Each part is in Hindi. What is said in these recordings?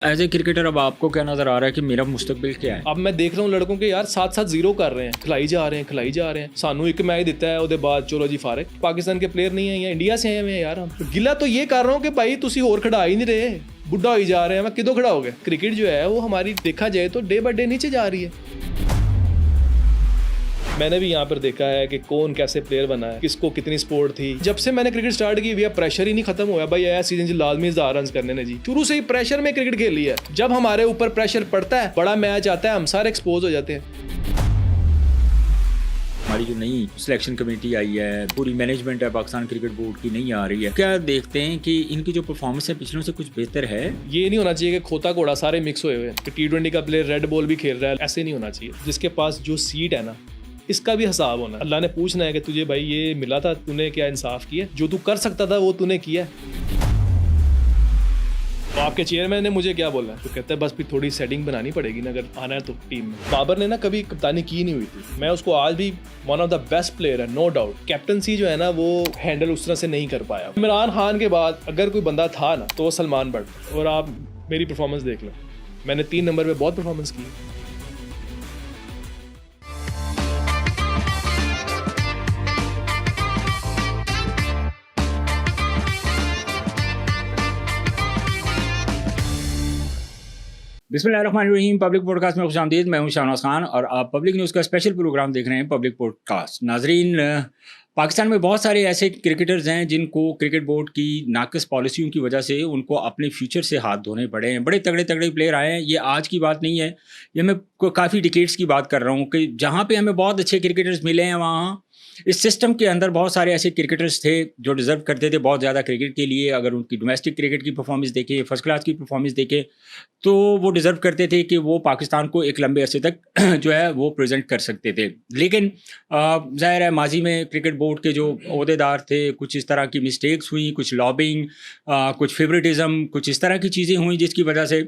एज ए क्रिकेटर अब आपको क्या नजर आ रहा है कि मेरा मुस्तकबिल क्या है? अब मैं देख रहा हूँ लड़कों के यार साथ साथ जीरो कर रहे हैं, खिलाई जा रहे हैं। सानू एक मैच दिता है उसके बाद चलो जी फारिग। पाकिस्तान के प्लेयर नहीं है, इंडिया से आए हुए हैं यार। हम गिला तो ये कर रहा हूँ कि भाई तुसी और खड़ा ही नहीं रहे, बुढ़ा हो जा रहे हैं। मैं किदों खड़ा हो गया। क्रिकेट जो है वो हमारी देखा जाए तो डे बाय डे नीचे जा रही है। मैंने भी यहाँ पर देखा है कि कौन कैसे प्लेयर बना है, किसको कितनी सपोर्ट थी। जब से मैंने क्रिकेट स्टार्ट की भैया प्रेशर ही नहीं खत्म हुआ भाई। आया सीजन जी लाजमी 1000 रन करने ने जी, शुरू से ही प्रेशर में क्रिकेट खेली है। जब हमारे ऊपर प्रेशर पड़ता है, बड़ा मैच आता है, हम सारे एक्सपोज हो जाते हैं। हमारी जो नई सिलेक्शन कमेटी आई है, पूरी मैनेजमेंट है पाकिस्तान क्रिकेट बोर्ड की नहीं आ रही है, क्या देखते हैं कि इनकी जो परफॉर्मेंस है पिछलों से कुछ बेहतर है? ये नहीं होना चाहिए कि खोता घोड़ा सारे मिक्स हुए हुए हैं कि T20 का प्लेयर रेड बॉल भी खेल रहा है। ऐसे नहीं होना चाहिए। जिसके पास जो सीट है ना, इसका भी हिसाब होना। अल्लाह ने पूछना है कि तुझे भाई ये मिला था, तूने क्या इंसाफ किया? जो तू कर सकता था वो तूने किया। तो आपके चेयरमैन ने मुझे क्या बोला, तो कहता है बस फिर थोड़ी सेटिंग बनानी पड़ेगी ना अगर आना है तो टीम में। बाबर ने ना कभी कप्तानी की नहीं हुई थी। मैं उसको आज भी one of the best player है, नो डाउट। कैप्टनसी जो है ना वो हैंडल उस तरह से नहीं कर पाया। इमरान खान के बाद अगर कोई बंदा था ना तो वो सलमान बट। और आप मेरी परफॉर्मेंस देख लो, मैंने 3 नंबर पे बहुत परफॉर्मेंस की। बिस्मिल्लाहिर्रहमानिर्रहीम। पब्लिक पॉडकास्ट में खुशामदीद। मैं हूं शाहनवाज खान और आप पब्लिक न्यूज़ का स्पेशल प्रोग्राम देख रहे हैं पब्लिक पॉडकास्ट। नाजरीन, पाकिस्तान में बहुत सारे ऐसे क्रिकेटर्स हैं जिनको क्रिकेट बोर्ड की नाक़िस पॉलिसियों की वजह से उनको अपने फ्यूचर से हाथ धोने पड़े हैं। बड़े तगड़े तगड़े प्लेयर आए हैं। ये आज की बात नहीं है, ये मैं काफ़ी डिकेड्स की बात कर रहा हूँ कि जहाँ पे हमें बहुत अच्छे क्रिकेटर्स मिले हैं, वहाँ इस सिस्टम के अंदर बहुत सारे ऐसे क्रिकेटर्स थे जो डिज़र्व करते थे बहुत ज़्यादा क्रिकेट के लिए। अगर उनकी डोमेस्टिक क्रिकेट की परफॉर्मेंस देखें, फर्स्ट क्लास की परफॉर्मेंस देखें, तो वो डिज़र्व करते थे कि वो पाकिस्तान को एक लंबे अरसे तक जो है वो प्रेजेंट कर सकते थे। लेकिन ज़ाहिर है माजी में क्रिकेट बोर्ड के जो ओहदेदार थे, कुछ इस तरह की मिस्टेक्स हुई, कुछ लॉबिंग, कुछ फेवरेटिज़म, कुछ इस तरह की चीज़ें हुई जिसकी वजह से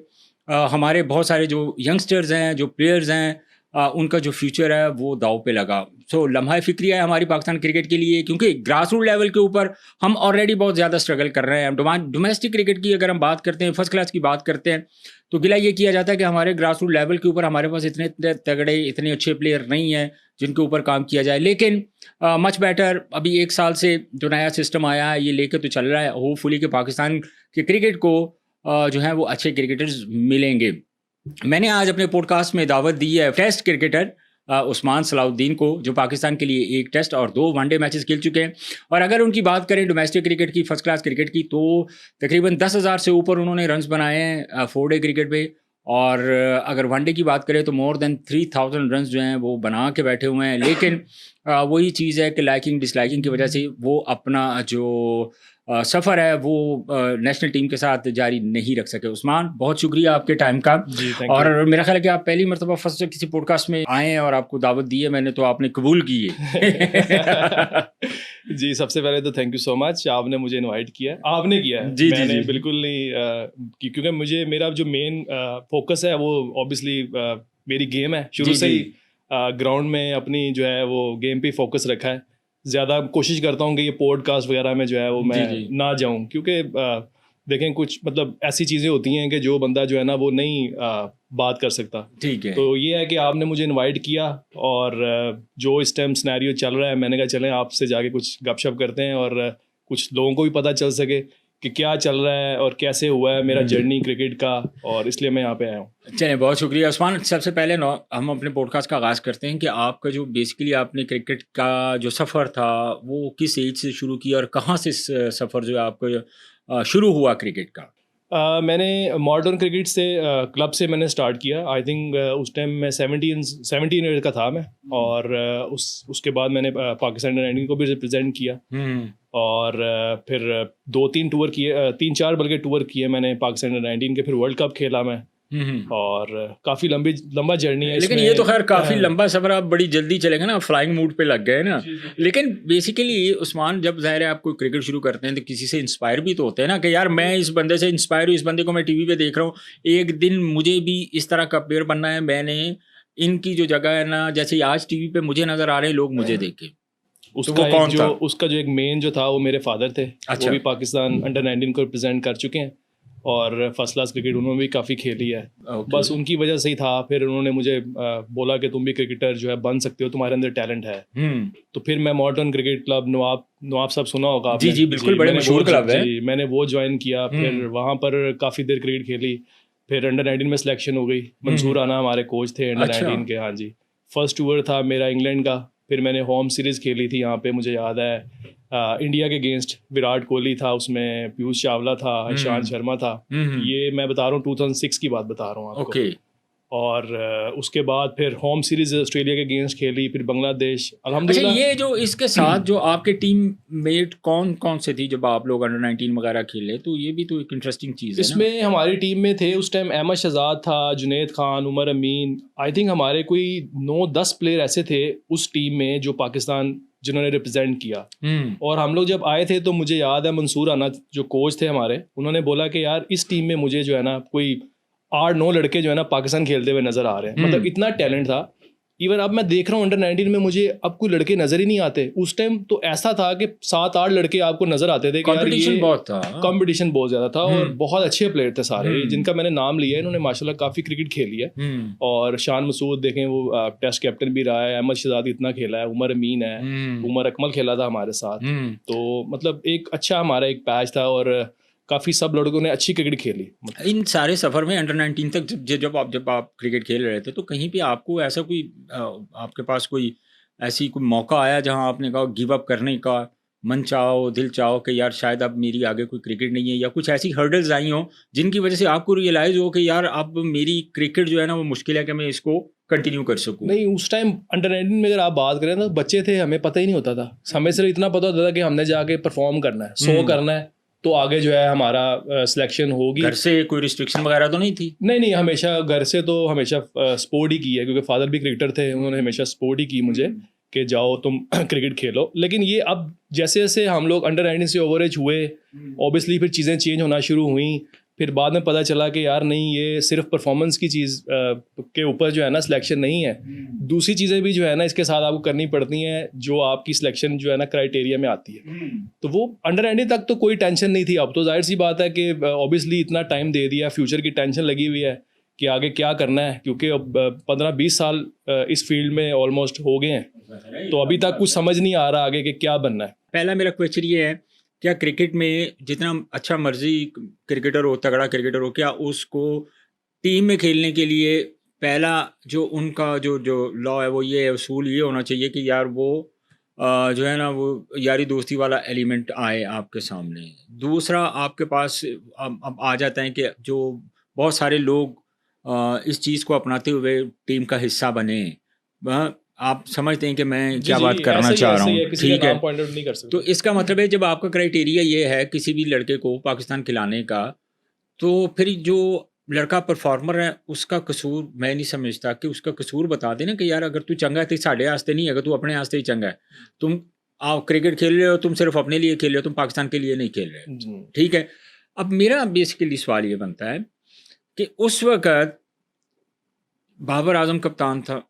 हमारे बहुत सारे जो यंगस्टर्स हैं, जो प्लेयर्स हैं, उनका जो फ्यूचर है वो दाव पे लगा। सो लम्हा फ़िक्रिया है हमारी पाकिस्तान क्रिकेट के लिए, क्योंकि ग्रास रूट लेवल के ऊपर हम ऑलरेडी बहुत ज़्यादा स्ट्रगल कर रहे हैं। डोमेस्टिक क्रिकेट की अगर हम बात करते हैं, फर्स्ट क्लास की बात करते हैं, तो गिला ये किया जाता है कि हमारे ग्रास रूट लेवल के ऊपर हमारे पास इतने तगड़े, इतने अच्छे प्लेयर नहीं हैं जिनके ऊपर काम किया जाए। लेकिन मच बेटर, अभी 1 साल से जो नया सिस्टम आया है ये लेकर तो चल रहा है। होपफुली कि पाकिस्तान के क्रिकेट को जो है वो अच्छे क्रिकेटर्स मिलेंगे। मैंने आज अपने पॉडकास्ट में दावत दी है टेस्ट क्रिकेटर उस्मान सलाउद्दीन को, जो पाकिस्तान के लिए 1 टेस्ट और 2 वनडे मैचेस खेल चुके हैं। और अगर उनकी बात करें डोमेस्टिक क्रिकेट की, फर्स्ट क्लास क्रिकेट की, तो तकरीबन 10,000 से ऊपर उन्होंने रन्स बनाए हैं 4 डे क्रिकेट पे। और अगर वनडे की बात करें तो मोर देन 3000 रन्स जो हैं वो बना के बैठे हुए हैं। लेकिन वही चीज़ है कि लाइकिंग डिसलाइकिंग की वजह से वो अपना जो सफ़र है वो नेशनल टीम के साथ जारी नहीं रख सके। उस्मान, बहुत शुक्रिया आपके टाइम का। और मेरा ख्याल है कि आप पहली मरतबा फर्स्ट किसी पॉडकास्ट में आए हैं और आपको दावत दी है मैंने, तो आपने कबूल की है। जी, सबसे पहले तो थैंक यू सो मच, आपने मुझे इनवाइट किया। आपने किया है, मैंने बिल्कुल नहीं, क्योंकि मुझे मेरा जो मेन फोकस है वो ऑब्वियसली मेरी गेम है। शुरू से ही ग्राउंड में अपनी जो है वो गेम पे फोकस रखा है। ज़्यादा कोशिश करता हूँ कि ये पॉडकास्ट वगैरह में जो है वो मैं ना जाऊँ, क्योंकि देखें कुछ मतलब ऐसी चीज़ें होती हैं कि जो बंदा जो है ना वो नहीं बात कर सकता। ठीक है। तो ये है कि आपने मुझे इनवाइट किया और जो इस टाइम सिनेरियो चल रहा है, मैंने कहा चलें आपसे जाके कुछ गपशप करते हैं और कुछ लोगों को भी पता चल सके कि क्या चल रहा है और कैसे हुआ है मेरा जर्नी क्रिकेट का, और इसलिए मैं यहाँ पे आया हूँ। चलिए, बहुत शुक्रिया उस्मान। सबसे पहले हम अपने पॉडकास्ट का आगाज़ करते हैं कि आपका जो बेसिकली आपने क्रिकेट का जो सफ़र था वो किस एज से शुरू किया और कहाँ से सफ़र जो है आपका शुरू हुआ क्रिकेट का? मैंने मॉडर्न क्रिकेट से क्लब से मैंने स्टार्ट किया। आई थिंक उस टाइम मैं 17 ईयर का था मैं। और उसके बाद मैंने पाकिस्तान अंडर-19 को भी रिप्रेजेंट किया। और फिर 2-3 टूर किए, 3-4 बल्कि टूर किए मैंने पाकिस्तान अंडर-19 के। फिर वर्ल्ड कप खेला मैं। और काफ़ी लंबा जर्नी है। लेकिन ये तो खैर काफ़ी लंबा सफ़र, आप बड़ी जल्दी चलेंगे ना, फ्लाइंग मूड पे लग गए ना। लेकिन बेसिकली उस्मान, जब ज़ाहिर है आप कोई क्रिकेट शुरू करते हैं तो किसी से इंस्पायर भी तो होते हैं ना कि यार मैं इस बंदे से इंस्पायर हूँ, इस बंदे को मैं टीवी पे देख रहा हूँ, एक दिन मुझे भी इस तरह का प्लेयर बनना है, मैंने इनकी जो जगह है ना, जैसे आज टीवी पे मुझे नज़र आ रहे हैं लोग, मुझे देखें। उसका जो एक मेन जो था वो मेरे फादर थे। वो भी पाकिस्तान अंडर-19 को रिप्रेजेंट कर चुके हैं। और फर्स्ट क्लास क्रिकेट उन्होंने भी काफ़ी खेली है। Okay. बस उनकी वजह से ही था। फिर उन्होंने मुझे बोला कि तुम भी क्रिकेटर जो है बन सकते हो, तुम्हारे अंदर टैलेंट है। तो फिर मैं मॉडर्न क्रिकेट क्लब नवाब साहब सुना होगा आपने? जी बिल्कुल, बड़े मशहूर क्लब है। जी, मैंने वो ज्वाइन किया। फिर वहाँ पर काफ़ी देर क्रिकेट खेली। फिर अंडर 19 में सिलेक्शन हो गई। मंसूर राना हमारे कोच थे अंडर 19 के। हाँ जी, फर्स्ट टूर था मेरा इंग्लैंड का। फिर मैंने होम सीरीज़ खेली थी यहाँ पे, मुझे याद है इंडिया के अगेंस्ट। विराट कोहली था उसमें, पीयूष चावला था, ईशांत शर्मा था। ये मैं बता रहा हूँ 2006 की बात बता रहा हूँ आपको। और उसके बाद फिर होम सीरीज ऑस्ट्रेलिया के अगेंस्ट खेली, फिर बांग्लादेश। अल्हम्दुलिल्लाह। अच्छा, ये जो इसके साथ जो आपके टीम मेट कौन कौन से थी जब आप लोग अंडर 19 वगैरह खेले, तो ये भी तो एक इंटरेस्टिंग चीज़ है। इसमें हमारी टीम में थे उस टाइम अहमद शहजाद था, जुनैद खान, उमर अमीन। आई थिंक हमारे कोई 9-10 प्लेयर ऐसे थे उस टीम में जो पाकिस्तान जिन्होंने रिप्रेजेंट किया। और हम लोग जब आए थे तो मुझे याद है मंसूर राना जो कोच थे हमारे, उन्होंने बोला कि यार इस टीम में मुझे जो है ना कोई 8-9 लड़के जो है ना पाकिस्तान खेलते हुए नजर आ रहे हैं। मतलब इतना टैलेंट था। इवन अब मैं देख रहा हूँ अंडर 19 में मुझे अब कोई लड़के नजर ही नहीं आते। उस टाइम तो ऐसा था कि 7-8 लड़के आपको नजर आते थे कि यार ये बहुत था, कंपटीशन बहुत ज्यादा था। और बहुत अच्छे प्लेयर थे सारे जिनका मैंने नाम लिया है। इन्होंने माशाल्लाह काफी क्रिकेट खेली है। और शान मसूद देखें, वो टेस्ट कैप्टन भी रहा है। अहमद शहजाद इतना खेला है, उमर अमीन है, उमर अकमल खेला था हमारे साथ। तो मतलब एक अच्छा हमारा एक पैच था और काफ़ी सब लड़कों ने अच्छी क्रिकेट खेली। इन सारे सफ़र में अंडर 19 तक जब आप क्रिकेट खेल रहे थे, तो कहीं पे आपको ऐसा कोई आपके पास कोई ऐसी कोई मौका आया जहां आपने कहा गिव अप करने का मन चाहो, दिल चाहो कि यार शायद अब मेरी आगे कोई क्रिकेट नहीं है, या कुछ ऐसी हर्डल्स आई हों जिनकी वजह से आपको रियलाइज़ हो कि यार अब मेरी क्रिकेट जो है ना वो मुश्किल है कि मैं इसको कंटिन्यू कर सकूं? नहीं, उस टाइम अंडर 19 में अगर आप बात करें तो बच्चे थे, हमें पता ही नहीं होता था। हमें सिर्फ इतना पता होता था कि हमने जाके परफॉर्म करना है, 100 करना है, तो आगे जो है हमारा सिलेक्शन होगी। घर से कोई रिस्ट्रिक्शन वगैरह तो नहीं थी? नहीं, हमेशा घर से तो हमेशा स्पोर्ट ही की है, क्योंकि फादर भी क्रिकेटर थे। उन्होंने हमेशा स्पोर्ट ही की मुझे कि जाओ तुम क्रिकेट खेलो। लेकिन ये अब जैसे जैसे हम लोग अंडर 19 से ओवर एज हुए, ऑब्वियसली फिर चीज़ें चेंज होना शुरू हुई। फिर बाद में पता चला कि यार नहीं, ये सिर्फ परफॉर्मेंस की चीज़ के ऊपर जो है ना सिलेक्शन नहीं है, दूसरी चीज़ें भी जो है ना इसके साथ आपको करनी पड़ती हैं जो आपकी सिलेक्शन जो है ना क्राइटेरिया में आती है। तो वो अंडर 19 तक तो कोई टेंशन नहीं थी। अब तो जाहिर सी बात है कि ऑब्वियसली इतना टाइम दे दिया, फ्यूचर की टेंशन लगी हुई है कि आगे क्या करना है, क्योंकि अब 15-20 साल इस फील्ड में ऑलमोस्ट हो गए हैं। तो अभी तक कुछ समझ नहीं आ रहा आगे कि क्या बनना है। पहला मेरा क्वेश्चन ये है, क्या क्रिकेट में जितना अच्छा मर्जी क्रिकेटर हो, तगड़ा क्रिकेटर हो, क्या उसको टीम में खेलने के लिए पहला जो उनका जो लॉ है वो ये उसूल ये होना चाहिए कि यार वो जो है ना वो यारी दोस्ती वाला एलिमेंट आए आपके सामने। दूसरा आपके पास अब आ जाता है कि जो बहुत सारे लोग इस चीज़ को अपनाते हुए टीम का हिस्सा बने। आप समझते हैं कि मैं क्या बात करना चाह रहा हूँ, ठीक है? तो इसका मतलब है जब आपका क्राइटेरिया ये है किसी भी लड़के को पाकिस्तान खिलाने का, तो फिर जो लड़का परफॉर्मर है उसका कसूर मैं नहीं समझता कि उसका कसूर बता देना कि यार अगर तू चंगा है तो साढ़े आस्ते नहीं, अगर तू अपने आस्ते ही चंगा है, तुम आओ क्रिकेट खेल रहे हो, तुम सिर्फ अपने लिए खेल रहे हो, तुम पाकिस्तान के लिए नहीं खेल रहे, ठीक है? अब मेरा बेसिकली सवाल ये बनता है कि उस वक़्त बाबर आजम कप्तान था,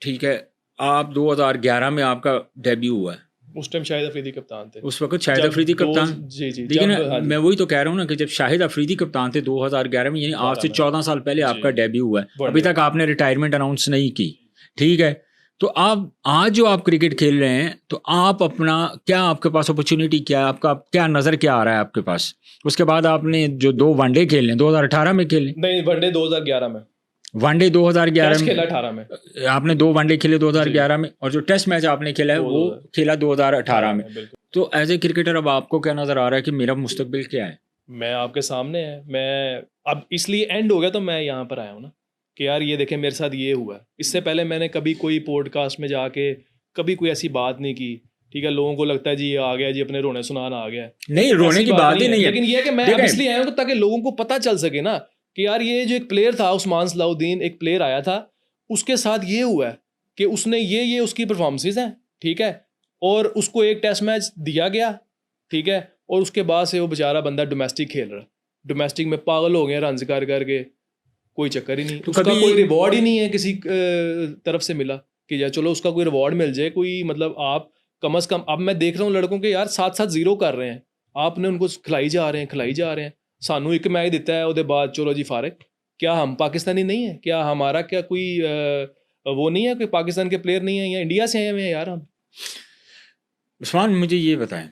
ठीक है? आप 2011 में आपका डेब्यू हुआ है। उस टाइम शाहिद अफरीदी कप्तान थे। उस वक्त शाहिद अफरीदी कप्तान, जी लेकिन मैं वही तो कह रहा हूँ ना कि जब शाहिद अफरीदी कप्तान थे 2011 में, यानी आज से 14 साल पहले आपका डेब्यू हुआ है, अभी तक आपने रिटायरमेंट अनाउंस नहीं की, ठीक है? तो आप आज जो आप क्रिकेट खेल रहे हैं, तो आप अपना क्या, आपके पास अपॉर्चुनिटी क्या है, आपका क्या नज़र क्या आ रहा है आपके पास? उसके बाद आपने जो 2 वनडे खेले 2018 में खेले? नहीं, वनडे 2011 में, वनडे 2011 में खेला, 18 में आपने 2 वनडे खेले 2011 में, और जो टेस्ट मैच आपने खेला है वो खेला 2018 में। तो एज ए क्रिकेटर अब आपको क्या नज़र आ रहा है कि मेरा मुस्तकबिल क्या है? मैं आपके सामने है, मैं अब इसलिए एंड हो गया तो मैं यहाँ पर आया हूँ ना कि यार ये देखें मेरे साथ ये हुआ है। इससे पहले मैंने कभी कोई पॉडकास्ट में जाके कभी कोई ऐसी बात नहीं की, ठीक है? लोगों को लगता है जी आ गया जी, अपने रोने सुनाना आ गया। नहीं, रोने की बात ही नहीं है, लेकिन ये है कि मैं इसलिए आया हूँ ताकि लोगों को पता चल सके ना कि यार ये जो एक प्लेयर था उस्मान सलाउद्दीन, एक प्लेयर आया था, उसके साथ ये हुआ है कि उसने ये उसकी परफॉर्मेंसेस हैं, ठीक है? और उसको एक टेस्ट मैच दिया गया, ठीक है? और उसके बाद से वो बेचारा बंदा डोमेस्टिक खेल रहा है, डोमेस्टिक में पागल हो गए रन करके, कोई चक्कर ही नहीं, तो उसका कोई रिवॉर्ड ही नहीं है किसी तरफ से मिला कि यार चलो उसका कोई रिवॉर्ड मिल जाए कोई। मतलब आप कम अज़ कम, अब मैं देख रहा हूँ लड़कों के यार 7-7 0 कर रहे हैं, आपने उनको खिलाई जा रहे हैं। सानू एक मैच दिता है ਉਹਦੇ बाद चलो जी फारिग। क्या हम पाकिस्तानी नहीं है? क्या हमारा क्या कोई वो नहीं है, कोई पाकिस्तान के प्लेयर नहीं है या इंडिया से आए हुए हैं यार हम? उस्मान मुझे ये बताएं,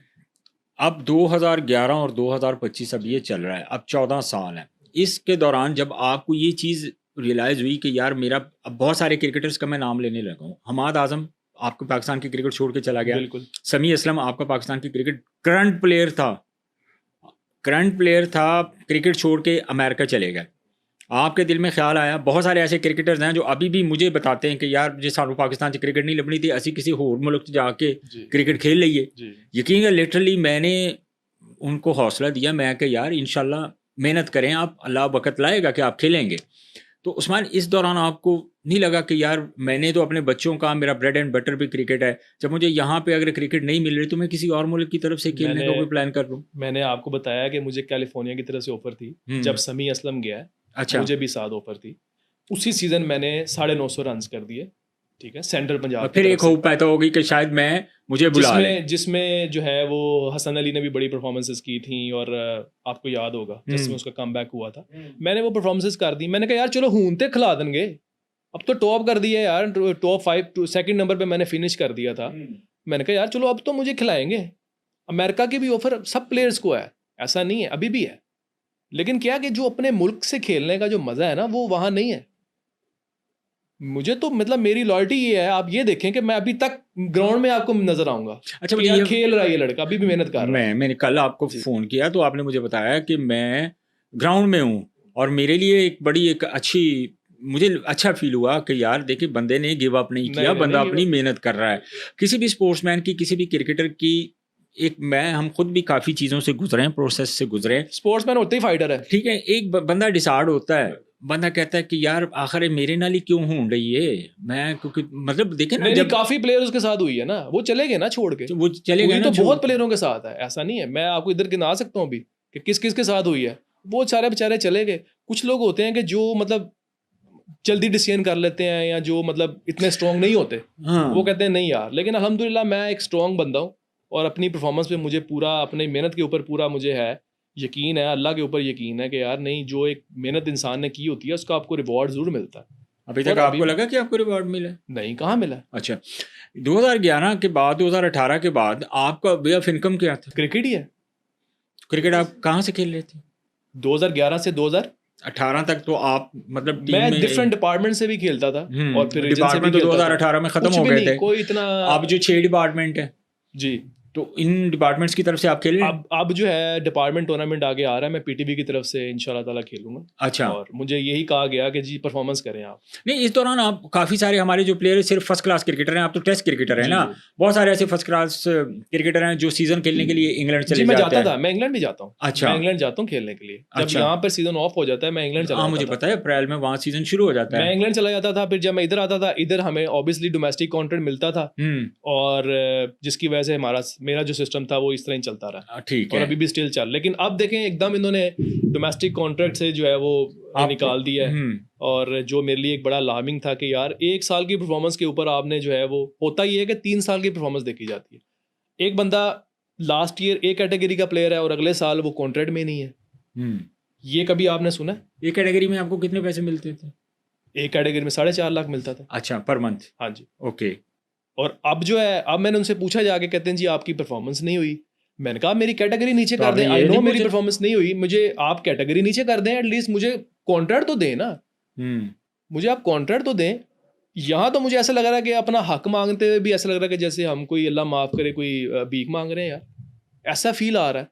अब 2011 और 2025 अब ये चल रहा है, अब 14 साल है। इसके दौरान जब आपको ये चीज़ रियलाइज़ हुई कि यार मेरा, अब बहुत सारे क्रिकेटर्स का मैं नाम लेने लगा हूँ। हमाद आजम आपको पाकिस्तान की क्रिकेट छोड़ के चला गया। बिल्कुल। समी असलम आपका पाकिस्तान की क्रिकेट करंट प्लेयर था, क्रिकेट छोड़ के अमेरिका चले गए। आपके दिल में ख्याल आया, बहुत सारे ऐसे क्रिकेटर्स हैं जो अभी भी मुझे बताते हैं कि यार जे सानू पाकिस्तान से क्रिकेट नहीं लभनी थी, असी किसी होर मुल्क च जाके क्रिकेट खेल लीए। यकीन है लिटरली मैंने उनको हौसला दिया, मैं कि यार इंशाल्लाह मेहनत करें आप, अल्लाह वक़्त लाएगा कि आप खेलेंगे। तो उस्मान इस दौरान आपको नहीं लगा कि यार मैंने तो अपने बच्चों का, मेरा ब्रेड एंड बटर भी क्रिकेट है, जब मुझे यहाँ पे अगर क्रिकेट नहीं मिल रही तो मैं किसी और मुल्क की तरफ से खेलने का कोई प्लान कर लूँ? मैंने आपको बताया कि मुझे कैलिफोर्निया की तरफ से ऑफर थी जब समी असलम गया है। अच्छा। मुझे भी साथ ऑफर थी। उसी सीजन मैंने 950 रन कर दिए, ठीक है, सेंट्रल पंजाब। फिर एक होप पैदा होगी कि शायद मुझे बुला लें। जिसमें जो है वो हसन अली ने भी बड़ी परफॉर्मेंसेस की थी और आपको याद होगा जिसमें उसका कमबैक हुआ था। मैंने वो परफॉर्मेंसेस कर दी। मैंने कहा यार चलो हूं ते खिला देंगे, अब तो टॉप कर दिया यार, टॉप 5 सेकंड नंबर पे मैंने फिनिश कर दिया था। मैंने कहा यार चलो अब तो मुझे खिलाएंगे। अमेरिका की भी ऑफर सब प्लेयर्स को है, ऐसा नहीं है, अभी भी है। लेकिन क्या कि जो अपने मुल्क से खेलने का जो मजा है ना वो वहां नहीं है। मुझे तो मतलब मेरी लॉयल्टी ये है, आप ये देखें कि मैं अभी तक ग्राउंड में आपको नजर आऊंगा। अच्छा, यार खेल रहा है ये लड़का, अभी भी मेहनत कर रहा है। मैंने कल आपको फोन किया तो आपने मुझे बताया कि मैं ग्राउंड में हूँ और मेरे लिए एक अच्छी, मुझे अच्छा फील हुआ कि यार देखिए बंदे ने गिव अप नहीं किया, बंदा अपनी मेहनत कर रहा है। किसी भी स्पोर्ट्समैन की, किसी भी क्रिकेटर की हम खुद भी काफ़ी चीज़ों से गुजरे हैं, प्रोसेस से गुजरे हैं। स्पोर्ट्समैन होते ही फाइटर है, ठीक है। एक बंदा डिसाइड होता है, बंदा कहता है कि यार आखिर मेरे नाल ही क्यों हों रही है, मैं क्योंकि मतलब देखे ना जब काफी प्लेयर उसके साथ हुई है ना, वो चले गए ना छोड़ के, वो चले गए ना, तो बहुत प्लेयरों के साथ है, ऐसा नहीं है। मैं आपको इधर गिना सकता हूँ अभी कि किस किस के साथ हुई है। वो सारे बेचारे चले गए। कुछ लोग होते हैं कि जो मतलब जल्दी डिसीजन कर लेते हैं या जो मतलब इतने स्ट्रॉन्ग नहीं होते। वो कहते हैं नहीं यार। लेकिन अल्हम्दुलिल्लाह मैं एक स्ट्रॉन्ग बंदा हूँ और अपनी परफॉर्मेंस पे मुझे पूरा, अपनी मेहनत के ऊपर पूरा मुझे है यकीन है, अल्लाह के ऊपर यकीन है कि यार नहीं, जो एक मेहनत इंसान ने की होती है उसका आपको रिवॉर्ड जरूर मिलता है। अभी तक आपको लगा कि आपको रिवॉर्ड मिला? नहीं, कहाँ मिला। अच्छा, 2011 के बाद, 2018 के बाद आपका वे ऑफ इनकम क्या था? क्रिकेट ही है। क्रिकेट आप कहाँ से खेल रहे थे? 2011 से 2018 तक तो आप मतलब मैं डिफरेंट डिपार्टमेंट से भी खेलता था और फिर डिपार्टमेंट तो 2018 में खत्म हो गए थे। कोई इतना, अब जो 6 डिपार्टमेंट है जी, तो इन डिपार्टमेंट्स की तरफ से आप खेले? अब जो है डिपार्टमेंट टूर्नामेंट आगे आ रहा है, मैं पीटीबी की तरफ से इंशाल्लाह ताला खेलूंगा। अच्छा। और मुझे यही कहा गया कि जी परफॉर्मेंस करें आप। नहीं, इस दौरान आप काफ़ी सारे हमारे जो प्लेयर सिर्फ फर्स्ट क्लास क्रिकेटर हैं, आप तो टेस्ट क्रिकेटर हैं ना, बहुत सारे ऐसे फर्स्ट क्लास क्रिकेटर हैं जो सीजन खेलने के लिए इंग्लैंड चले जाते हैं। मैं इंग्लैंड भी जाता हूँ। अच्छा, मैं इंग्लैंड जाता हूँ खेलने के लिए। जब यहाँ पर सीजन ऑफ हो जाता है मैं इंग्लैंड चला जाता हूँ। मुझे पता है अप्रैल में वहाँ सीजन शुरू हो जाता है। मैं इंग्लैंड चला जाता था। फिर जब मैं इधर आता था, इधर हमें ऑब्वियसली डोमेस्टिक कॉन्ट्रैक्ट मिलता था और जिसकी वजह से मेरा जो सिस्टम था वो इस तरह ही चलता रहा। ठीक है, और अभी भी स्टिल चल। लेकिन अब देखें एकदम इन्होंने डोमेस्टिक कॉन्ट्रैक्ट से जो है वो निकाल दिया है। और जो मेरे लिए एक बड़ा अलार्मिंग था कि यार 1 साल की परफॉर्मेंस के ऊपर आपने जो है वो, होता ही है कि 3 साल की परफॉर्मेंस देखी जाती है। एक बंदा लास्ट ईयर ए कैटेगरी का प्लेयर है और अगले साल वो कॉन्ट्रैक्ट में नहीं है। ये कभी आपने सुना? ए कैटेगरी में आपको कितने पैसे मिलते थे? ए कैटेगरी में 4.5 लाख मिलता था। अच्छा, पर मंथ? हाँ जी। ओके। और अब जो है, अब मैंने उनसे पूछा जाके, कहते हैं जी आपकी परफॉर्मेंस नहीं हुई। मैंने कहा मेरी कैटेगरी नीचे कर दें, आई नो मेरी परफॉर्मेंस नहीं हुई, मुझे आप कैटेगरी नीचे कर दें, एटलीस्ट मुझे कॉन्ट्रैक्ट तो दें ना। मुझे आप कॉन्ट्रैक्ट तो दें। यहाँ तो मुझे ऐसा लग रहा है कि अपना हक मांगते हुए भी ऐसा लग रहा है कि जैसे हम कोई, अल्लाह माफ करे, कोई भीख मांग रहे हैं यार। ऐसा फील आ रहा है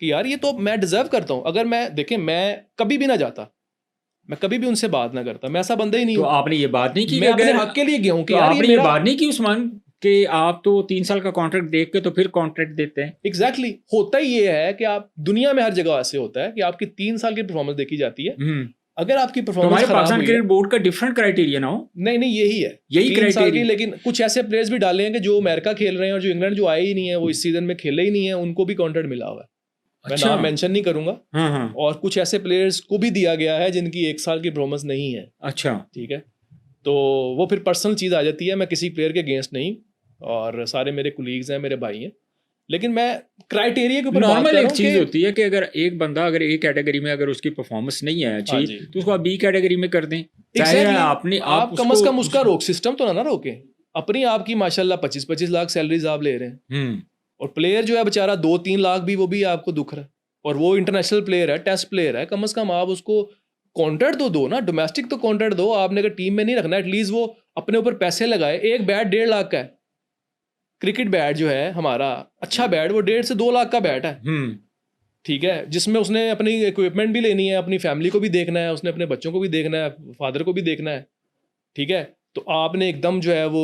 कि यार ये तो मैं डिजर्व करता हूँ। अगर मैं देखें, मैं कभी भी ना जाता, मैं कभी भी उनसे बात ना करता, मैं ऐसा बंदा ही नहीं हूँ। तो आपने ये बात नहीं की? मैं अपने हक के लिए गया हूँ कि आपने ये बात नहीं की उस्मान कि आप तो 3 साल का कॉन्ट्रैक्ट देख के तो फिर कॉन्ट्रैक्ट देते हैं? एग्जैक्टली होता ही ये है कि आप, दुनिया में हर जगह ऐसे होता है कि आपकी 3 साल की परफॉर्मेंस देखी जाती है। अगर आपकी परफॉर्मेंस खराब हुई, पाकिस्तान क्रिकेट बोर्ड का डिफरेंट क्राइटेरिया ना हो? नहीं, यही है, यही क्राइटेरिया। लेकिन कुछ ऐसे प्लेयर्स भी डाले हैं कि जो अमेरिका खेल रहे हैं और जो इंग्लैंड जो आए ही नहीं है, वो इस सीजन में खेले ही नहीं है, उनको भी कॉन्ट्रैक्ट मिला हुआ है। मैं नाम मेंशन नहीं करूंगा। और कुछ ऐसे प्लेयर्स को भी दिया गया है जिनकी 1 साल की परफॉर्मेंस नहीं है। अच्छा, ठीक है। तो वो फिर पर्सनल चीज़ आ जाती है। मैं किसी प्लेयर के अगेंस्ट नहीं, और सारे मेरे कुलीग्स हैं, मेरे भाई हैं। लेकिन मैं क्राइटेरिया के ऊपर बात नॉर्मल कर एक रहा हूँ चीज कि होती है कि अगर एक बंदा अगर एक कैटेगरी में अगर उसकी परफॉर्मेंस नहीं है हाँ अच्छी जी तो उसको आप बी कैटेगरी में कर दें, जाहिर है एग्जैक्टली आपने आप कम से कम उसका रोक सिस्टम तो ना रोके। अपनी आपकी माशाल्लाह 25-25 लाख सैलरीज आप ले रहे हैं हम्म और प्लेयर जो है बेचारा 2-3 लाख भी वो भी आपको दुख रहा है और वो इंटरनेशनल प्लेयर है, टेस्ट प्लेयर है, कम से कम आप उसको कॉन्ट्रैक्ट तो दो ना, डोमेस्टिक तो कॉन्ट्रैक्ट दो। आपने अगर टीम में नहीं रखना एटलीस्ट वो अपने ऊपर पैसे लगाए। एक बैट 1.5 लाख का है, क्रिकेट बैट जो है हमारा अच्छा बैट वो 1.5 से 2 लाख का बैट है, हम्म ठीक है, जिसमें उसने अपनी इक्विपमेंट भी लेनी है, अपनी फैमिली को भी देखना है, उसने अपने बच्चों को भी देखना है, फादर को भी देखना है, ठीक है। तो आपने एकदम जो है वो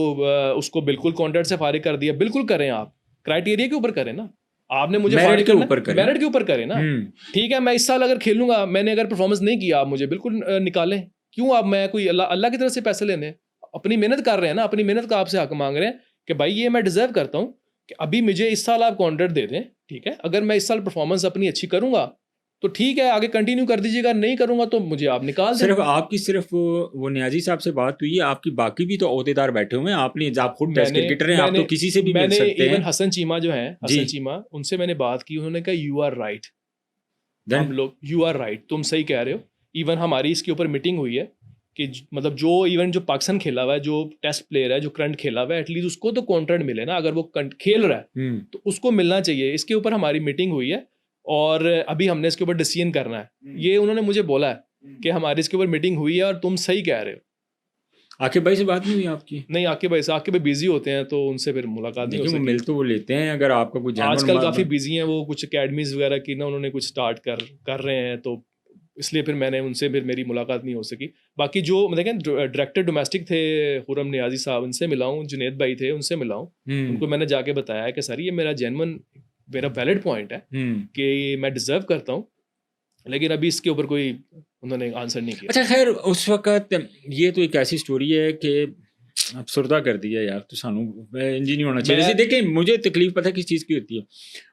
उसको बिल्कुल कॉन्ट्रैक्ट से फारिग कर दिया। बिल्कुल करें, आप क्राइटेरिया के ऊपर करें ना। आपने मुझे मेरिट फारिग के करना, ऊपर करें। मेरिट के ऊपर करें ना। ठीक है, मैं इस साल अगर खेलूंगा, मैंने अगर परफॉर्मेंस नहीं किया, आप मुझे बिल्कुल निकालें। क्यों आप, मैं कोई अल्लाह की तरफ से पैसे लेने? अपनी मेहनत कर रहे हैं ना, अपनी मेहनत का आपसे हक मांग रहे हैं कि भाई ये मैं डिजर्व करता हूँ कि अभी मुझे इस साल आप कॉन्ट्रैक्ट दे दें, ठीक है। अगर मैं इस साल परफॉर्मेंस अपनी अच्छी करूंगा तो ठीक है, आगे कंटिन्यू कर दीजिएगा, नहीं करूंगा तो मुझे आप निकाल दें। सिर्फ आपकी सिर्फ वो नियाजी साहब से बात हुई है, आपकी बाकी भी तो ओहदेदार बैठे हुए हैं, आपने आप खुद टेस्ट क्रिकेटर हैं, आप तो किसी से भी मिल सकते हैं। इवन हसन चीमा जो है, जी हसन चीमा, उनसे मैंने बात की, उन्होंने कहा यू आर राइट, देन हम लोग यू आर राइट, तुम सही कह रहे हो। इवन हमारी इसके ऊपर मीटिंग हुई है कि मतलब जो इवन जो पाकिस्तान खेला हुआ है, जो टेस्ट प्लेयर है, जो करंट खेला हुआ है, एटलीस्ट उसको तो कॉन्ट्रैक्ट मिले ना। अगर वो खेल रहा है तो उसको मिलना चाहिए। इसके ऊपर हमारी मीटिंग हुई है और अभी हमने इसके ऊपर डिसीजन करना है। ये उन्होंने मुझे बोला है कि हमारी इसके ऊपर मीटिंग हुई है और तुम सही कह रहे हो। आकिब भाई से बात नहीं हुई आपकी? नहीं, आकिब भाई बिजी होते हैं तो उनसे फिर मुलाकात नहीं हो देखिए वो सकी। मिल तो वो लेते हैं, अगर आपका कुछ आजकल काफी बिजी हैं वो, कुछ एकेडमीज वगैरह की ना उन्होंने कुछ स्टार्ट कर रहे हैं, तो इसलिए फिर मैंने उनसे फिर मेरी मुलाकात नहीं हो सकी। बाकी जो देखें डायरेक्टर डोमेस्टिक थे खुरम नियाजी साहब, उनसे मिला हूँ, जुनेद भाई थे उनसे मिला हूँ। उनको मैंने जाके बताया है कि सर ये मेरा जेन्युइन, मेरा वैलिड पॉइंट है कि मैं डिजर्व करता हूँ, लेकिन अभी इसके ऊपर कोई उन्होंने आंसर नहीं किया। अच्छा खैर, उस वक्त ये तो एक ऐसी स्टोरी है कि अफसरदा कर दिया यार, तो सानू इंज नहीं होना चाहिए। देखिए मुझे तकलीफ पता है किस चीज़ की होती है,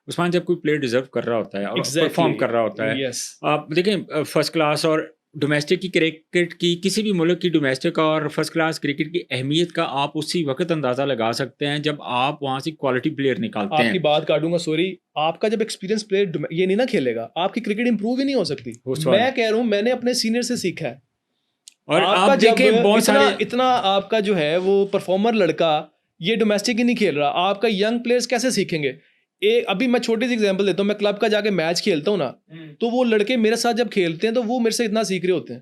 उस्मान, जब कोई प्लेयर डिजर्व कर रहा होता है और परफॉर्म कर रहा होता है, आप देखें फर्स्ट क्लास और डोमेस्टिक की क्रिकेट की, किसी भी मुल्क की डोमेस्टिक और फर्स्ट क्लास क्रिकेट की अहमियत का आप उसी वक्त अंदाज़ा लगा सकते हैं जब आप वहाँ से क्वालिटी प्लेयर निकालते हैं। आपकी बात काटूंगा, सॉरी, आपका जब एक्सपीरियंस प्लेयर ये नहीं ना खेलेगा, आपकी क्रिकेट इंप्रूव ही नहीं हो सकती। मैं कह रहा हूँ, मैंने अपने सीनियर से सीखा है। और आप देखें बहुत सारे इतना आपका जो है वो परफॉर्मर लड़का ये डोमेस्टिक ही नहीं खेल रहा, आपका यंग प्लेयर्स कैसे सीखेंगे? अभी मैं छोटी सी एग्जांपल देता हूँ, मैं क्लब का जाके मैच खेलता हूँ ना, तो वो लड़के मेरे साथ जब खेलते हैं तो वो मेरे से इतना सीख रहे होते हैं,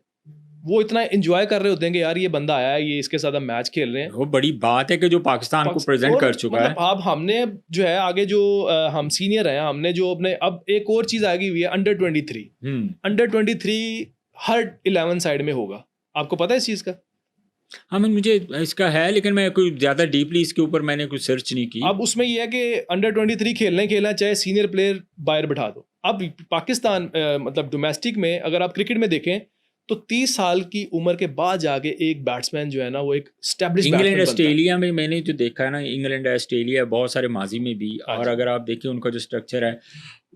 वो इतना एंजॉय कर रहे होते हैं कि यार ये बंदा आया है, ये इसके साथ हम मैच खेल रहे हैं। वो बड़ी बात है कि जो पाकिस्तान को प्रेजेंट कर चुका है। अब हमने जो है आगे जो हम सीनियर हैं, हमने जो अपने, अब एक और चीज आ गई हुई है, अंडर 23 हर 11 साइड में होगा। आपको पता है इस चीज़ का? हाँ, मुझे इसका है, लेकिन मैं कोई ज़्यादा डीपली इसके ऊपर मैंने कुछ सर्च नहीं की। अब उसमें ये है कि अंडर 23 खेलना चाहे सीनियर प्लेयर बाहर बिठा दो। अब पाकिस्तान मतलब डोमेस्टिक में अगर आप क्रिकेट में देखें तो 30 साल की उम्र के बाद जाके एक बैट्समैन जो है ना वो एक एस्टैब्लिश्ड इंग्लैंड ऑस्ट्रेलिया में मैंने जो देखा है ना, इंग्लैंड ऑस्ट्रेलिया बहुत सारे माजी में भी, और अगर आप देखें उनका जो स्ट्रक्चर है,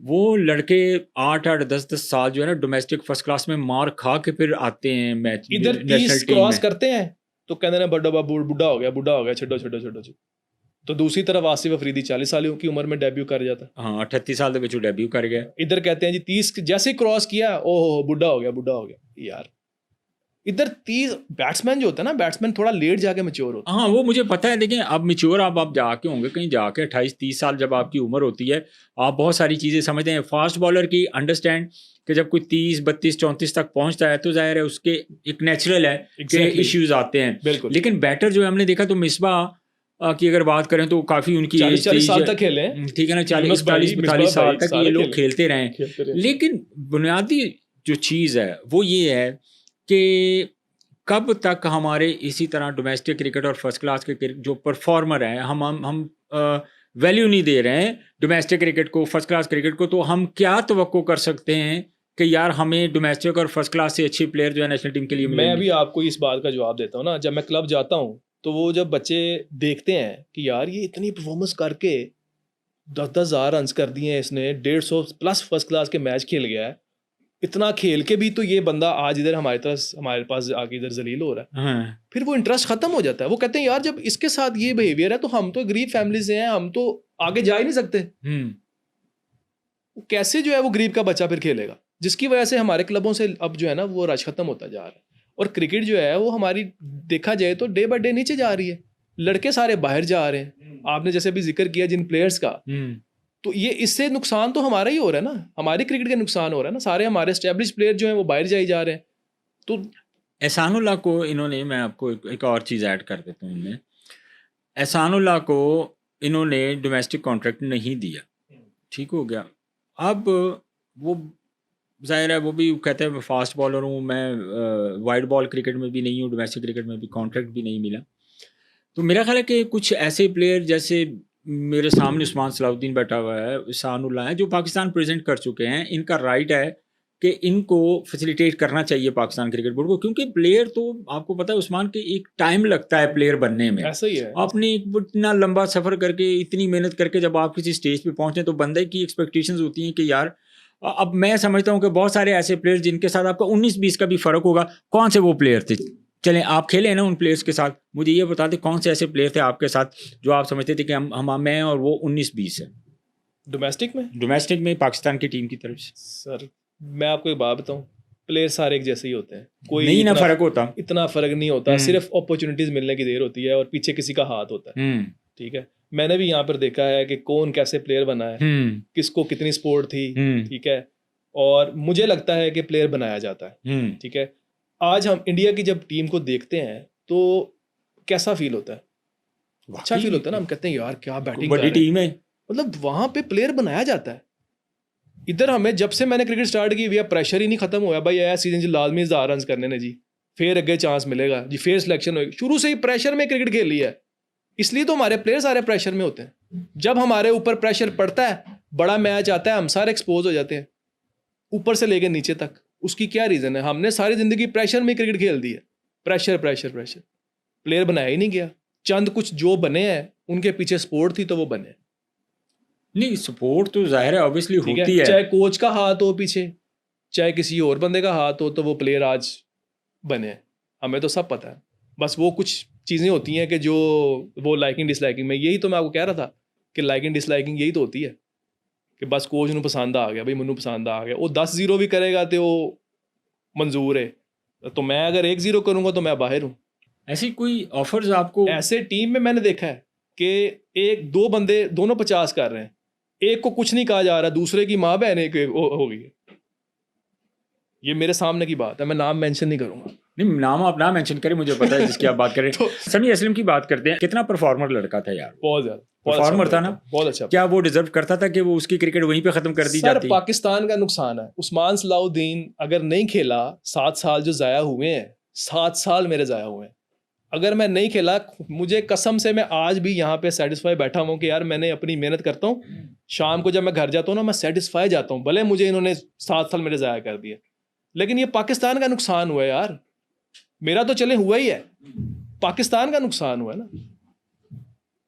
वो लड़के 8-8 10-10 साल जो है ना डोमेस्टिक फर्स्ट क्लास में मार खा के फिर आते हैं मैच, इधर 30 क्रॉस करते हैं तो कहते हैं बुढ़ा हो गया, छोड़ो। तो दूसरी तरफ आसिफ अफरीदी 40 साल की उम्र में डेब्यू कर जाता है। हाँ, 38 साल के बीच डेब्यू कर गया। इधर कहते हैं जी 30 जैसे क्रॉस किया, ओहो बुढ़ा हो गया यार। इधर 30 बैट्समैन जो होता है ना, बैट्समैन थोड़ा लेट जाके मैच्योर होता है। हाँ, वो मुझे पता है, लेकिन अब मैच्योर आप जाके होंगे कहीं जाके 28-30 साल जब आपकी उम्र होती है, आप बहुत सारी चीज़ें समझते हैं। फास्ट बॉलर की अंडरस्टैंड कि जब कोई 30, 32, 34 तक पहुंचता है तो जाहिर है उसके एक नेचुरल है कि इश्यूज आते हैं। लेकिन बैटर जो है, हमने देखा तो मिसबा की अगर बात करें तो काफ़ी उनकी 40 साल तक खेले, ठीक है ना, 40-42 साल तक ये लोग खेलते रहे। लेकिन बुनियादी जो चीज़ है वो ये है कि कब तक हमारे इसी तरह डोमेस्टिक क्रिकेट और फर्स्ट क्लास के जो परफॉर्मर हैं, हम वैल्यू नहीं दे रहे हैं डोमेस्टिक क्रिकेट को, फर्स्ट क्लास क्रिकेट को, तो हम क्या तवक्को कर सकते हैं कि यार हमें डोमेस्टिक और फर्स्ट क्लास से अच्छे प्लेयर जो है नेशनल टीम के लिए मिलेंगे? मैं अभी आपको इस बात का जवाब देता हूँ ना, जब मैं क्लब जाता हूँ तो वो जब बच्चे देखते हैं कि यार ये इतनी परफॉर्मेंस करके 10-10 हज़ार रन कर दिए हैं इसने, 150 प्लस फर्स्ट क्लास के मैच खेल गया है, इतना खेल के भी तो ये बंदा आज इधर हमारे पास आके इधर जलील हो रहा है। फिर वो इंटरेस्ट खत्म हो जाता है। वो कहते हैं यार जब इसके साथ ये बिहेवियर है तो हम तो गरीब फैमिली से हैं, हम तो आगे जा ही नहीं सकते। कैसे जो है वो गरीब का बच्चा फिर खेलेगा, जिसकी वजह से हमारे क्लबों से अब जो है ना वो रश खत्म होता जा रहा है। और क्रिकेट जो है वो हमारी देखा जाए तो डे बाय डे नीचे जा रही है, लड़के सारे बाहर जा रहे हैं। आपने जैसे अभी जिक्र किया जिन प्लेयर्स का, तो ये इससे नुकसान तो हमारा ही हो रहा है ना, हमारी क्रिकेट का नुकसान हो रहा है ना। सारे हमारे एस्टेब्लिश प्लेयर जो हैं वो बाहर जाए जा रहे हैं। तो एहसानुल्लाह को इन्होंने, मैं आपको एक और चीज़ ऐड कर देता हूँ इनमें, एहसानुल्लाह को इन्होंने डोमेस्टिक कॉन्ट्रैक्ट नहीं दिया, ठीक हो गया। अब वो ज़ाहिर है वो भी कहते हैं मैं फास्ट बॉलर हूँ, मैं वाइड बॉल क्रिकेट में भी नहीं हूँ, डोमेस्टिक क्रिकेट में भी कॉन्ट्रैक्ट भी नहीं मिला। तो मेरा ख्याल है कि कुछ ऐसे प्लेयर जैसे मेरे सामने उस्मान सलाउद्दीन बैठा हुआ है, एहसानुल्लाह है, जो पाकिस्तान प्रेजेंट कर चुके हैं, इनका राइट है कि इनको फैसिलिटेट करना चाहिए पाकिस्तान क्रिकेट बोर्ड को, क्योंकि प्लेयर तो आपको पता है उस्मान के एक टाइम लगता है प्लेयर बनने में। ऐसा ही है, आपने इतना लंबा सफ़र करके इतनी मेहनत करके जब आप किसी स्टेज पे पहुंचे तो बंदे की एक्सपेक्टेशंस होती हैं कि यार, अब मैं समझता हूँ कि बहुत सारे ऐसे प्लेयर जिनके साथ आपका 19-20 का भी फ़र्क होगा। कौन से वो प्लेयर थे? चलें आप खेले ना उन प्लेयर्स के साथ, मुझे ये बता दें कौन से ऐसे प्लेयर थे आपके साथ जो आप समझते थे कि मैं और वो 19-20 है डोमेस्टिक में पाकिस्तान की टीम की तरफ से। सर मैं आपको एक बात बताऊं, प्लेयर सारे एक जैसे ही होते हैं, कोई नहीं ना फ़र्क होता, इतना फ़र्क नहीं होता। सिर्फ अपॉर्चुनिटीज़ मिलने की देर होती है और पीछे किसी का हाथ होता है। ठीक है, मैंने भी यहाँ पर देखा है कि कौन कैसे प्लेयर बना है, किसको कितनी सपोर्ट थी। ठीक है, और मुझे लगता है कि प्लेयर बनाया जाता है। ठीक है, आज हम इंडिया की जब टीम को देखते हैं तो कैसा फील होता है? अच्छा फील होता है ना, हम कहते हैं यार क्या बैटिंग बड़ी टीम है। मतलब वहां पे प्लेयर बनाया जाता है। इधर हमें जब से मैंने क्रिकेट स्टार्ट की भैया प्रेशर ही नहीं खत्म हुआ भाई, ऐसा सीजन जी लाजमी 1000 रन करने ने जी, फिर अगे चांस मिलेगा जी, फिर सिलेक्शन होगी। शुरू से ही प्रेशर में क्रिकेट खेल लिया है, इसलिए तो हमारे प्लेयर सारे प्रेशर में होते हैं। जब हमारे ऊपर प्रेशर पड़ता है, बड़ा मैच आता है, हम सारे एक्सपोज हो जाते हैं ऊपर से लेकर नीचे तक। उसकी क्या रीज़न है? हमने सारी ज़िंदगी प्रेशर में क्रिकेट खेल दी है। प्रेशर प्रेशर प्रेशर, प्लेयर बनाया ही नहीं गया। चंद कुछ जो बने हैं उनके पीछे सपोर्ट थी तो वो बने। नहीं, सपोर्ट तो जाहिर है ऑब्वियसली होती है, चाहे कोच का हाथ हो पीछे, चाहे किसी और बंदे का हाथ हो, तो वो प्लेयर आज बने। हमें तो सब पता है, बस वो कुछ चीज़ें होती हैं कि जो वो लाइकिंग डिसलाइकिंग में, यही तो मैं आपको कह रहा था कि लाइकिंग डिसलाइकिंग यही तो होती है कि बस कोच नूं पसंद आ गया, भाई मैनू पसंद आ गया, वो 10-0 भी करेगा तो वो मंजूर है, तो मैं अगर 1-0 करूंगा तो मैं बाहर हूँ। ऐसी कोई ऑफर्स आपको? ऐसे टीम में मैंने देखा है कि 1-2 बंदे दोनों 50 कर रहे हैं, एक को कुछ नहीं कहा जा रहा, दूसरे की माँ बहन एक हो गई है। ये मेरे सामने की बात है, मैं नाम मेंशन नहीं करूंगा। नहीं, नाम आप ना मेंशन करें, मुझे पता है जिसकी आप बात कर रहे हैं। तो समी असलम की बात करते हैं, कितना परफॉर्मर लड़का था यार, बहुत ज्यादा परफॉर्मर था ना, बहुत अच्छा। क्या वो डिजर्व करता था कि वो उसकी क्रिकेट वहीं पे खत्म कर दी जाती? पाकिस्तान का नुकसान है। उस्मान सलाउद्दीन अगर नहीं खेला, 7 साल जो ज़ाया हुए हैं, 7 साल मेरे ज़ाया हुए हैं। अगर मैं नहीं खेला, मुझे कसम से मैं आज भी यहाँ पे सेटिस्फाई बैठा हूँ कि यार मैंने अपनी मेहनत करता हूँ, शाम को जब मैं घर जाता हूँ ना मैं सेटिस्फाई जाता हूँ, भले मुझे इन्होंने 7 साल मेरे ज़ाया कर दिए, लेकिन ये पाकिस्तान का नुकसान हुआ है यार। मेरा तो चले हुआ ही है, पाकिस्तान का नुकसान हुआ है ना।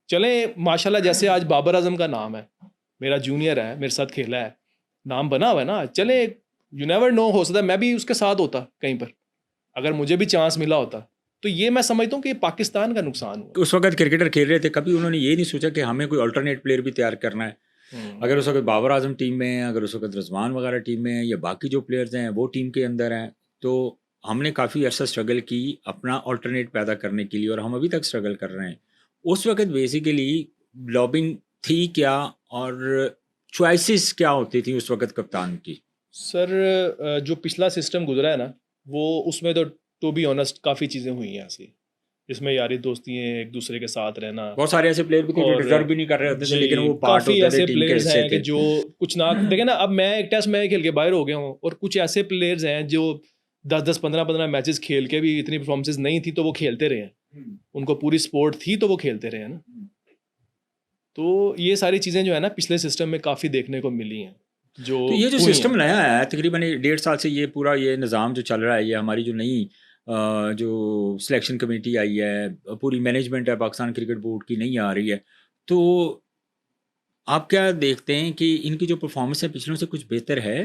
चले माशाल्लाह, जैसे आज बाबर आजम का नाम है, मेरा जूनियर है, मेरे साथ खेला है, नाम बना हुआ है ना। चले यू नेवर नो, हो सकता है मैं भी उसके साथ होता कहीं पर, अगर मुझे भी चांस मिला होता। तो ये मैं समझता हूँ कि पाकिस्तान का नुकसान हुआ। उस वक्त क्रिकेटर खेल रहे थे, कभी उन्होंने ये नहीं सोचा कि हमें कोई अल्टरनेट प्लेयर भी तैयार करना है? अगर उस वक्त बाबर आजम टीम में है, अगर उस वक्त रिजवान वगैरह टीम में है, या बाकी जो प्लेयर्स हैं वो टीम के अंदर हैं, तो हमने काफ़ी अर्सा स्ट्रगल की अपना अल्टरनेट पैदा करने के लिए, और हम अभी तक स्ट्रगल कर रहे हैं। उस वक्त बेसिकली लॉबिंग थी क्या, और चॉइसेस क्या होती थी उस वक्त कप्तान की? सर जो पिछला सिस्टम गुजरा है ना, वो उसमें तो टू बी ऑनेस्ट काफ़ी चीज़ें हुई हैं ऐसी, जिसमें यारी दोस्ती हैं, एक दूसरे के साथ रहना। बहुत सारे ऐसे प्लेयर भी थे जो डिजर्व भी नहीं कर रहे होते थे, लेकिन वो पार्ट होते थे, ऐसे टीम प्लेयर्स के हैं कि जो कुछ ना देखें ना। अब मैं एक टेस्ट मैच खेल के बाहर हो गया हूँ, और कुछ ऐसे प्लेयर्स हैं जो 10-10, 15-15 मैचेस खेल के भी इतनी परफॉर्मेंसेज नहीं थी तो वो खेलते रहे हैं, उनको पूरी सपोर्ट थी तो वो खेलते रहे हैं ना। तो ये सारी चीज़ें जो है ना पिछले सिस्टम में काफ़ी देखने को मिली हैं। तो ये जो सिस्टम नया है, तकरीबन 1.5 साल से ये पूरा ये निज़ाम जो चल रहा है, ये हमारी जो नई जो सिलेक्शन कमेटी आई है, पूरी मैनेजमेंट है पाकिस्तान क्रिकेट बोर्ड की नहीं आ रही है, तो आप क्या देखते हैं कि इनकी जो परफॉर्मेंस है पिछलों से कुछ बेहतर है?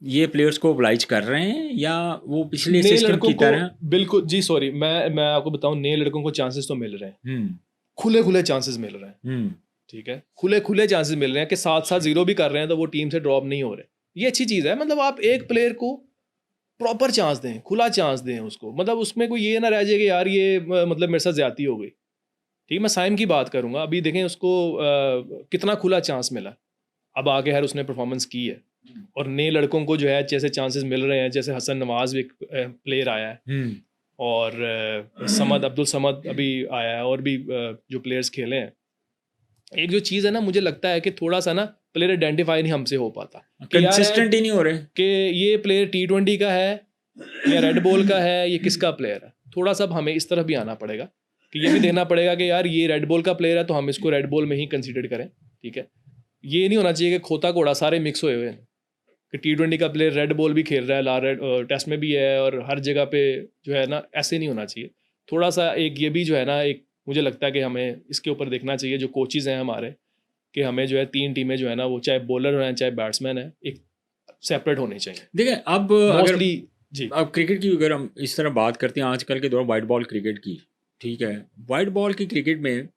ये प्लेयर्स को oblige कर रहे हैं, या वो पिछले सिस्टम की तरह? बिल्कुल जी, सॉरी, मैं आपको बताऊं, नए लड़कों को चांसेस तो मिल रहे हैं, खुले खुले चांसेस मिल रहे हैं। ठीक है, खुले खुले चांसेस मिल रहे हैं कि साथ साथ जीरो भी कर रहे हैं तो वो टीम से ड्रॉप नहीं हो रहे, ये अच्छी चीज़ है। मतलब आप एक प्लेयर को प्रॉपर चांस दें, खुला चांस दें उसको, मतलब उसमें कोई ये ना रह जाए कि यार ये मतलब मेरे साथ ज्यादती हो गई। ठीक है, मैं साइम की बात करूंगा, अभी देखें उसको कितना खुला चांस मिला, अब आगे हर उसने परफॉर्मेंस की है। और नए लड़कों को जो है जैसे चांसेस मिल रहे हैं, जैसे हसन नवाज भी एक प्लेयर आया है, और समद अब्दुल समद अभी आया है, और भी जो प्लेयर्स खेले हैं। एक जो चीज़ है ना, मुझे लगता है कि थोड़ा सा ना प्लेयर आइडेंटिफाई नहीं हमसे हो पाता, कंसिस्टेंट ही नहीं हो रहे कि ये प्लेयर T20 का है या रेड बॉल का है, ये किसका प्लेयर है। थोड़ा सा हमें इस तरफ भी आना पड़ेगा कि ये भी देखना पड़ेगा कि यार ये रेड बॉल का प्लेयर है तो हम इसको रेड बॉल में ही कंसिडर करें। ठीक है, ये नहीं होना चाहिए कि खोता घोड़ा सारे मिक्स हुए हुए हैं कि T20 का प्लेयर रेड बॉल भी खेल रहा है, लाल रेड टेस्ट में भी है, और हर जगह पे जो है ना, ऐसे नहीं होना चाहिए। थोड़ा सा एक ये भी जो है ना, एक मुझे लगता है कि हमें इसके ऊपर देखना चाहिए, जो कोचेज़ हैं हमारे, कि हमें जो है 3 टीमें जो है ना, वो चाहे बॉलर हैं चाहे बैट्समैन है, एक सेपरेट होनी चाहिए। देखिए अब अगर मोस्टली जी, अब क्रिकेट की अगर हम इस तरह बात करते हैं आजकल के दौर वाइट बॉल क्रिकेट की, ठीक है, वाइट बॉल की क्रिकेट में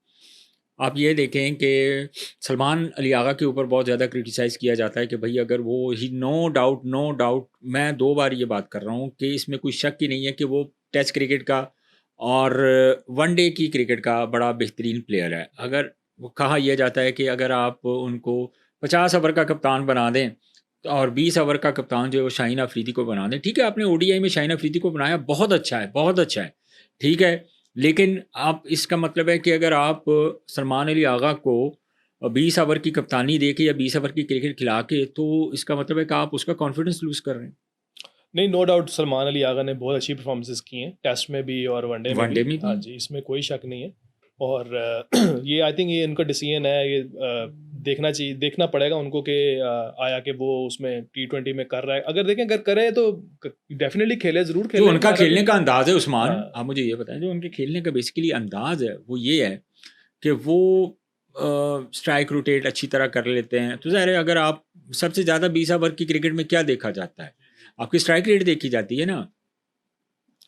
आप ये देखें कि सलमान अली आगा के ऊपर बहुत ज़्यादा क्रिटिसाइज़ किया जाता है कि भाई अगर वो ही नो डाउट मैं 2 बार ये बात कर रहा हूँ कि इसमें कोई शक ही नहीं है कि वो टेस्ट क्रिकेट का और वनडे की क्रिकेट का बड़ा बेहतरीन प्लेयर है। अगर वो कहा यह जाता है कि अगर आप उनको 50 ओवर का कप्तान बना दें और 20 ओवर का कप्तान जो है वो शाहीन अफरीदी को बना दें, ठीक है, आपने ओडीआई में शाहीन अफरीदी को बनाया, बहुत अच्छा है, बहुत अच्छा है, ठीक है, लेकिन आप इसका मतलब है कि अगर आप सलमान अली आगा को 20 ओवर की कप्तानी दे के या 20 ओवर की क्रिकेट खिला के, तो इसका मतलब है कि आप उसका कॉन्फिडेंस लूज़ कर रहे हैं। नहीं, नो डाउट सलमान अली आगा ने बहुत अच्छी परफॉर्मेंसेस की हैं टेस्ट में भी और वनडे में वनडे भी। में भी हाँ जी, इसमें कोई शक नहीं है। और ये आई थिंक ये इनका डिसीजन है, ये देखना चाहिए, देखना पड़ेगा उनको कि आया कि वो उसमें T20 में कर रहा है। अगर देखें, अगर करे तो डेफिनेटली खेले, ज़रूर जो खेले। उनका खेलने का अंदाज है उस्मान, हाँ, आप मुझे ये बताएं, जो उनके खेलने का बेसिकली अंदाज है वो ये है कि वो स्ट्राइक रोटेट अच्छी तरह कर लेते हैं। तो ज़ाहिर है अगर आप सबसे ज़्यादा 20 ओवर की क्रिकेट में क्या देखा जाता है, आपकी स्ट्राइक रेट देखी जाती है ना,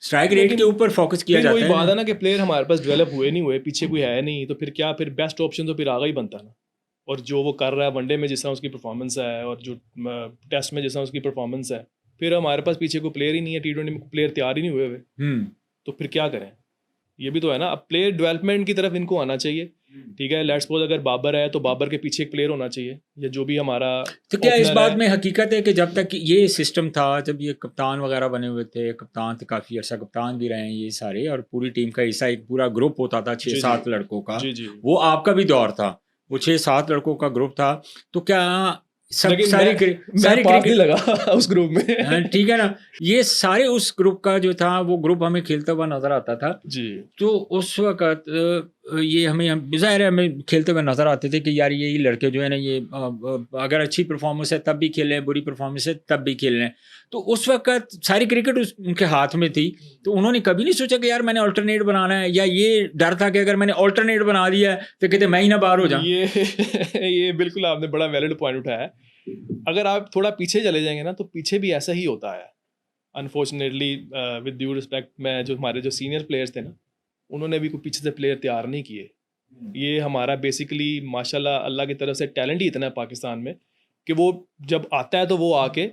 स्ट्राइक रेट लेकिन के ऊपर फोकस किया फिर वही जाता है बात है ना। ना कि प्लेयर हमारे पास डेवलप हुए नहीं हुए, पीछे कोई है नहीं, तो फिर क्या, फिर बेस्ट ऑप्शन तो फिर आगा ही बनता ना। और जो वो कर रहा है वनडे में, जिस तरह उसकी परफॉर्मेंस है, और जो टेस्ट में जिस तरह उसकी परफॉर्मेंस है, फिर हमारे पास पीछे कोई प्लेयर ही नहीं है, T20 में प्लेयर तैयार ही नहीं हुए हुए, तो फिर क्या करें। ये भी तो है ना, अब प्लेयर डेवलपमेंट की तरफ इनको आना चाहिए। ठीक है, लेट्स सपोज अगर बाबर है तो बाबर के पीछे एक प्लेयर होना चाहिए, या जो भी हमारा तो क्या इस ओपनर बात है। में हकीकत है कि जब तक ये सिस्टम था, जब ये कप्तान वगैरह बने हुए थे, कप्तान थे, काफ़ी अर्सा कप्तान भी रहे हैं ये सारे, और पूरी टीम का हिस्सा एक पूरा ग्रुप होता था जी 6-7 लड़कों का, जी जी। वो आपका भी दौर था, वो 6-7 लड़कों का ग्रुप था, तो क्या सब लेकिन सारी मैं पास नहीं क्रिकेट लगा उस ग्रुप में। ठीक है ना, ये सारे उस ग्रुप का जो था वो ग्रुप हमें खेलता हुआ नजर आता था। जी, तो उस वक़्त ये ज़ाहिर है हमें खेलते हुए नज़र आते थे कि यार ये लड़के जो है ना, ये अगर अच्छी परफ़ॉर्मेंस है तब भी खेल रहे हैं, बुरी परफ़ॉर्मेंस है तब भी खेल रहे हैं। तो उस वक़्त सारी क्रिकेट उनके हाथ में थी, तो उन्होंने कभी नहीं सोचा कि यार मैंने अल्टरनेट बनाना है, या ये डर था कि अगर मैंने अल्टरनेट बना दिया है तो कहते मैं ही ना बाहर हो जाऊँ। ये ये बिल्कुल आपने बड़ा वैलिड पॉइंट उठाया है। अगर आप थोड़ा पीछे चले जाएंगे ना, तो पीछे भी ऐसा ही होता है अनफॉर्चुनेटली। विद ड्यू रिस्पेक्ट, मैं जो हमारे जो सीनियर प्लेयर्स थे ना, उन्होंने भी कोई पीछे से प्लेयर तैयार नहीं किए। ये हमारा बेसिकली माशाल्लाह अल्लाह की तरफ से टैलेंट ही इतना है पाकिस्तान में कि वो जब आता है तो वो आके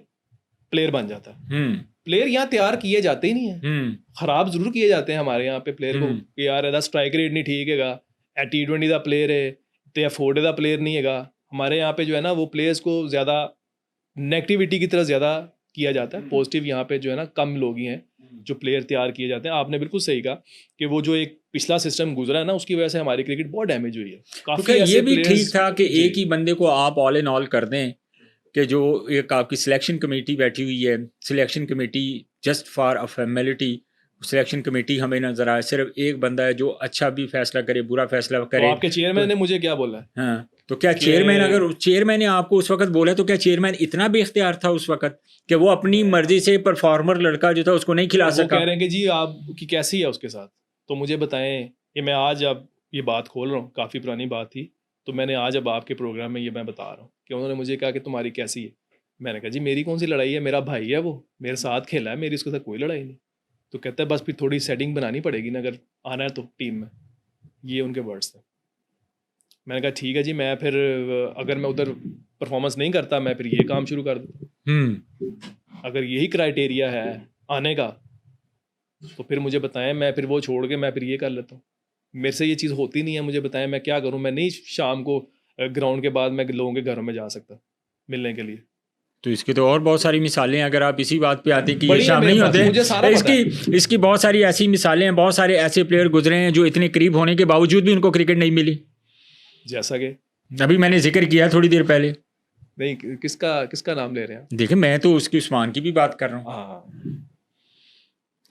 प्लेयर बन जाता है। प्लेयर यहाँ तैयार किए जाते ही नहीं है, खराब जरूर किए जाते हैं हमारे यहाँ पे प्लेयर को कि यार ਇਹਦਾ स्ट्राइक रेट नहीं ठीक हैगा, T20 ਦਾ प्लेयर है तो या 4 ਦਾ प्लेयर नहीं हैगा। हमारे यहाँ पे जो है ना, वो प्लेयर्स को ज़्यादा नेगेटिविटी की तरफ ज़्यादा किया जाता है, पॉजिटिव यहाँ पे जो है ना कम लोग ही हैं जो प्लेयर तैयार किए जाते हैं। आपने बिल्कुल सही कहा कि वो जो एक पिछला सिस्टम गुजरा है ना, उसकी वजह से हमारी क्रिकेट बहुत डैमेज हुई है। तो काफ़ी क्या ऐसे ये भी प्लेयर्स ठीक था कि एक ही बंदे को आप ऑल इन ऑल कर दें, कि जो एक आपकी सिलेक्शन कमेटी बैठी हुई है, selection committee just for a formality, selection committee हमें नजर आए, सिर्फ एक बंदा है जो अच्छा भी फैसला करे, बुरा फैसला तो करे। आपके चेयरमैन ने मुझे क्या बोला है हाँ, तो क्या कि चेयरमैन, अगर चेयरमैन ने आपको उस वक्त बोला, तो क्या चेयरमैन इतना बेख्तियार था उस वक्त कि वो अपनी मर्जी से परफॉर्मर लड़का जो था उसको नहीं खिला वो सका? कह रहे हैं कि जी आपकी कैसी है उसके साथ, तो मुझे बताएं। ये मैं आज अब ये बात खोल रहा हूँ, काफ़ी पुरानी बात थी, तो मैंने आज अब आपके प्रोग्राम में ये मैं बता रहा हूँ कि उन्होंने मुझे कहा कि तुम्हारी कैसी है। मैंने कहा जी मेरी कौन सी लड़ाई है, मेरा भाई है, वो मेरे साथ खेला है, मेरी उसके साथ कोई लड़ाई नहीं। तो कहता है बस फिर थोड़ी सेटिंग बनानी पड़ेगी ना अगर आना है तो टीम में। ये उनके वर्ड्स थे। मैंने कहा ठीक है जी, मैं फिर अगर मैं उधर परफॉर्मेंस नहीं करता मैं फिर ये काम शुरू कर दूँ। अगर यही क्राइटेरिया है आने का तो फिर मुझे बताएं, मैं फिर वो छोड़ के मैं फिर ये कर लेता हूँ। मेरे से ये चीज़ होती नहीं है, मुझे बताएं मैं क्या करूँ। मैं नहीं शाम को ग्राउंड के बाद मैं लोगों के घरों में जा सकता मिलने के लिए। तो इसकी तो और बहुत सारी मिसालें हैं, अगर आप इसी बात पे आते कि ये बड़ी है शाम मेरे नहीं पास, होते। मुझे सारा पता है। इसकी बहुत सारी ऐसी मिसालें हैं, बहुत सारे ऐसे प्लेयर गुजरे हैं जो इतने करीब होने के बावजूद भी उनको क्रिकेट नहीं मिली। जैसा कि अभी मैंने जिक्र किया थोड़ी देर पहले। नहीं, किसका नाम ले रहे हैं? देखिए मैं तो उसकी उस्मान की भी बात कर रहा हूँ हाँ,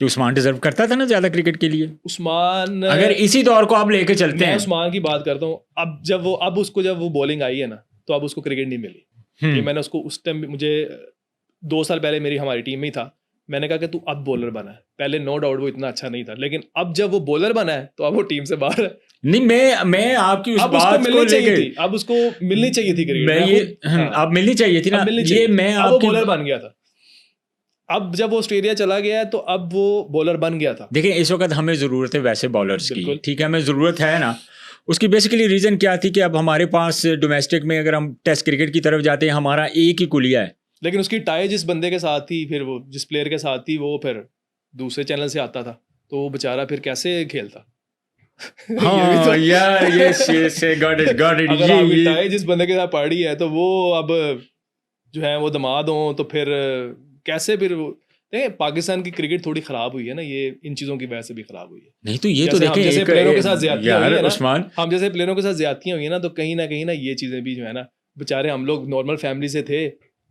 कि उस्मान डिजर्व करता था ना ज्यादा क्रिकेट के लिए। उस्मान, अगर इसी दौर को आप लेके चलते मैं हैं, उस्मान की बात करता हूँ। जब वो बॉलिंग आई है ना तो अब उसको क्रिकेट नहीं मिली। कि मैंने उसको उस टाइम, मुझे 2 साल पहले मेरी हमारी टीम में ही था, मैंने कहा कि तू अब बॉलर बना है। पहले नो डाउट वो इतना अच्छा नहीं था, लेकिन अब जब वो बॉलर बना है तो अब वो टीम से बाहर है। नहीं मैं आपकी उस अब बात उसको को मिलनी चाहिए लेके, थी, अब उसको मिलनी चाहिए थी क्रिकेट। मैं ये अब मिलनी चाहिए थी ना, ये मैं अब वो आपकी, बॉलर बन गया था। अब जब वो ऑस्ट्रेलिया चला गया तो अब वो बॉलर बन गया था। देखिए इस वक्त हमें ज़रूरत है वैसे बॉलर्स की, बिल्कुल। ठीक है, हमें ज़रूरत है ना। उसकी बेसिकली रीज़न क्या थी कि अब हमारे पास डोमेस्टिक में अगर हम टेस्ट क्रिकेट की तरफ जाते हैं, हमारा एक ही कुलिया है। लेकिन उसकी टाई जिस बंदे के साथ थी, फिर वो जिस प्लेयर के साथ थी, वो फिर दूसरे चैनल से आता था, तो वो बेचारा फिर कैसे खेलता। हाँ यार, ये गॉट इट अगर आपकी टाई जिस बंदे के साथ पड़ी है तो वो अब जो है वो दामाद हो, तो फिर कैसे फिर वो देखिए, पाकिस्तान की क्रिकेट थोड़ी खराब हुई है ना, ये इन चीजों की वजह से भी खराब हुई है। नहीं तो ये तो देखें, जैसे प्लेयरों के साथ ज्यादतियां हुई है ना, उस्मान, हम जैसे प्लेयरों के साथ ज्यादतियां हुई है ना, तो कहीं ना ये चीजें भी जो है ना, बेचारे हम लोग नॉर्मल फैमिली से थे,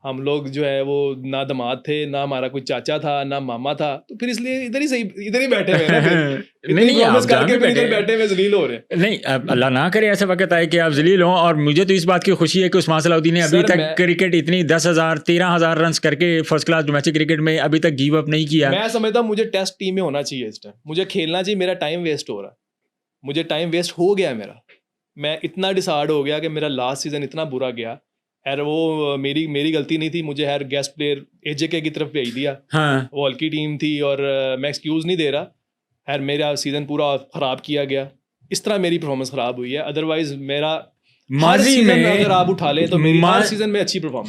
हम लोग जो है वो ना दामाद थे, ना हमारा कोई चाचा था, ना मामा था, तो फिर इसलिए इधर ही बैठे हुए हैं ना। नहीं आप करके फिर इधर बैठे हुए जलील हो रहे हैं। नहीं, अब अल्लाह ना करे ऐसा वक्त आए कि आप जलील हों। और मुझे तो इस बात की खुशी है कि उस्मान सलाउद्दीन ने अभी तक क्रिकेट इतनी 10,000 13,000 रन करके फर्स्ट क्लास डोमेस्टिक क्रिकेट में अभी तक गिव अप नहीं किया। मैं समझता हूँ मुझे टेस्ट टीम में होना चाहिए इस टाइम, मुझे खेलना चाहिए। मेरा टाइम वेस्ट हो रहा है, मुझे टाइम वेस्ट हो गया मेरा। मैं इतना डिसाइड हो गया कि मेरा लास्ट सीजन इतना बुरा गया। यार वो मेरी गलती नहीं थी, मुझे यार गेस्ट प्लेयर एजेके की तरफ भेज दिया। हाँ, वो हल्की टीम थी और मैं एक्सक्यूज़ नहीं दे रहा, यार मेरा सीज़न पूरा ख़राब किया गया। इस तरह मेरी परफॉर्मेंस ख़राब हुई है। अदरवाइज मेरा माजी में अगर आप उठा लें तो मेरी हर सीज़न में अच्छी परफॉर्मेंस